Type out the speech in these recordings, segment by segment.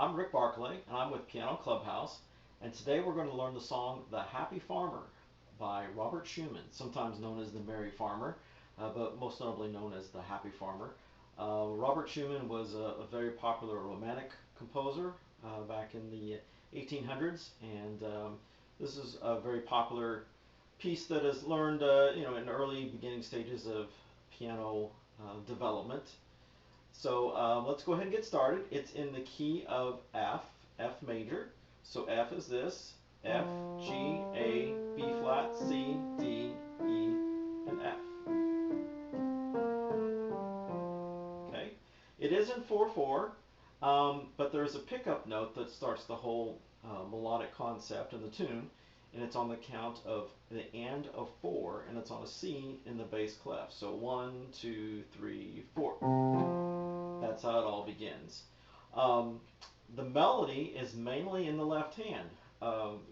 I'm Rick Barclay, and I'm with Piano Clubhouse, and today we're going to learn the song The Happy Farmer by Robert Schumann, sometimes known as the Merry Farmer, but most notably known as the Happy Farmer. Robert Schumann was a very popular romantic composer back in the 1800s, and this is a very popular piece that is learned in early beginning stages of piano development. So let's go ahead and get started. It's in the key of F, F major. So F is this, F, G, A, B flat, C, D, E, and F. Okay, it is in 4/4, but there's a pickup note that starts the whole melodic concept in the tune, and it's on the count of the and of 4, and it's on a C in the bass clef. So 1, 2, 3, 4. That's how it all begins. The melody is mainly in the left hand,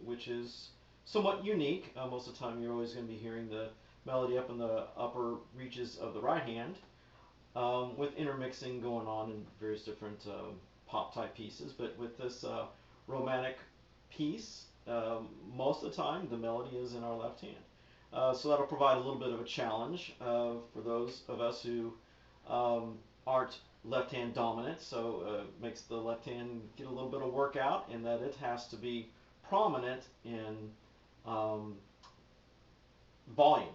which is somewhat unique. Most of the time you're always going to be hearing the melody up in the upper reaches of the right hand, with intermixing going on in various different pop type pieces. But with this romantic piece, most of the time the melody is in our left hand. So that'll provide a little bit of a challenge for those of us who aren't left hand dominant, so makes the left hand get a little bit of workout in that it has to be prominent in volume,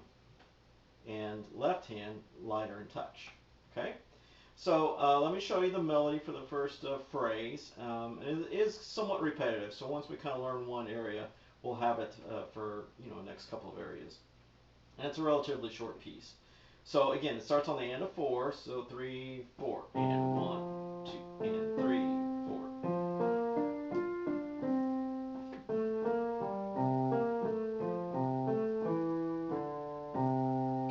and left hand lighter in touch. Okay, so let me show you the melody for the first phrase. It is somewhat repetitive, so once we kind of learn one area, we'll have it for the next couple of areas, and it's a relatively short piece. So again, it starts on the end of 4, so 3, 4, and 1, 2, and 3, 4.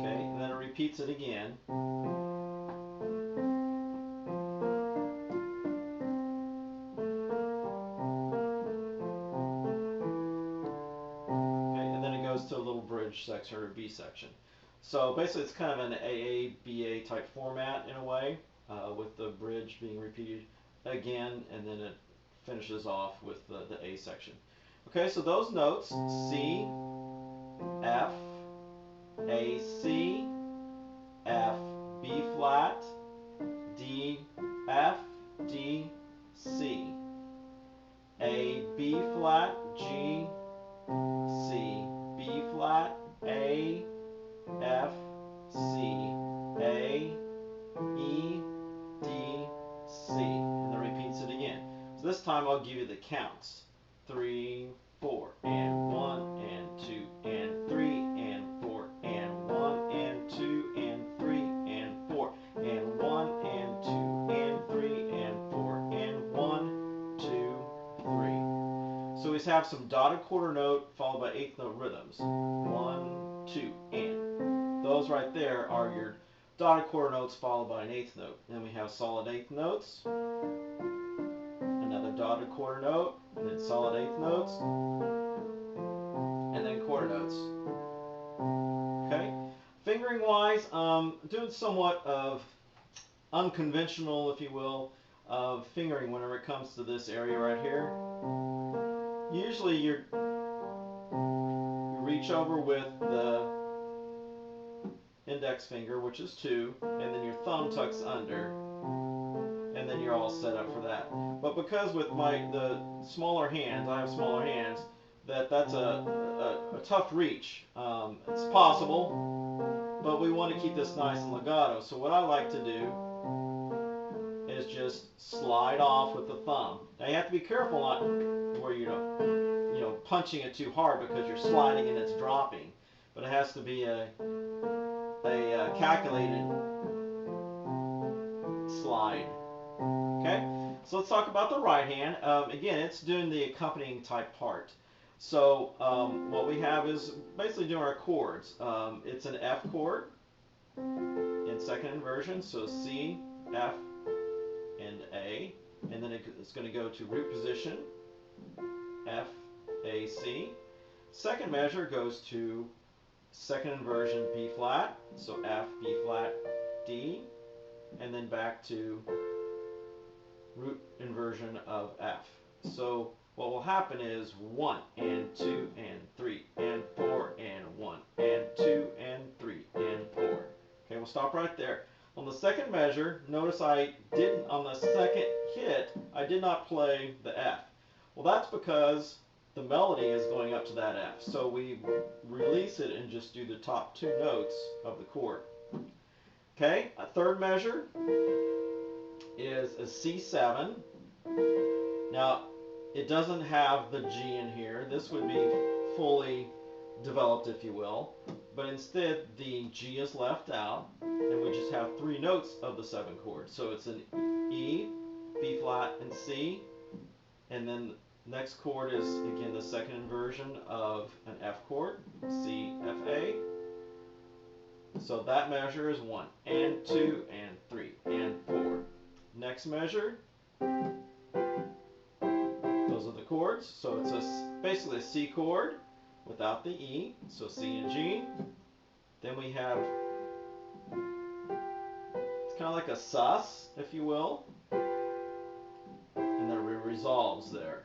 Okay, and then it repeats it again. Okay, and then it goes to a little bridge section or B section. So basically it's kind of an AA, BA type format in a way, with the bridge being repeated again, and then it finishes off with the A section. Okay, so those notes, C, F, A, C, F, B flat, D, F, D, C, A, B flat, G, C, B flat, A, F, C, A, E, D, C, and then repeats it again. So this time I'll give you the counts. 3, 4, and 1, and 2, and 3, and 4, and 1, and 2, and 3, and 4, and 1, and 2, and 3, and 4, and 1, 2, 3. So we have some dotted quarter note followed by eighth note rhythms. 1, 2, and. Those right there are your dotted quarter notes followed by an eighth note. Then we have solid eighth notes, another dotted quarter note, and then solid eighth notes, and then quarter notes. Okay, fingering wise, doing somewhat of unconventional, if you will, of fingering whenever it comes to this area right here. Usually you reach over with the index finger, which is 2, and then your thumb tucks under, and then you're all set up for that. But because with the smaller hands, I have smaller hands, that's a tough reach. It's possible, but we want to keep this nice and legato. So what I like to do is just slide off with the thumb. Now you have to be careful not where you're punching it too hard, because you're sliding and it's dropping. But it has to be a calculated slide. Okay, so let's talk about the right hand. Again, it's doing the accompanying type part. So what we have is basically doing our chords. It's an F chord in second inversion, so C, F, and A, and then it's going to go to root position, F, A, C. Second measure goes to second inversion B flat, so F, B flat, D, and then back to root inversion inversion of F. So what will happen is 1 and 2 and 3 and 4 and 1 and 2 and 3 and 4. Okay, we'll stop right there. On the second measure, notice I didn't, on the second hit, I did not play the F. Well, that's because the melody is going up to that F. So we release it and just do the top 2 notes of the chord. Okay, a third measure is a C7. Now, it doesn't have the G in here. This would be fully developed, if you will. But instead, the G is left out, and we just have 3 notes of the 7 chord. So it's an E, B flat, and C. And then the next chord is, again, the second inversion of an F chord, C, F, A. So that measure is 1 and 2 and 3 and 4. Next measure, those are the chords. So it's basically a C chord without the E, so C and G. Then we have, it's kind of like a sus, if you will, and then it resolves there.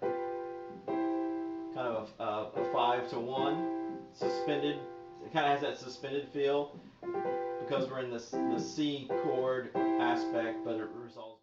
Kind of a 5 to 1, suspended. It kind of has that suspended feel because we're in the C chord aspect, but it resolves.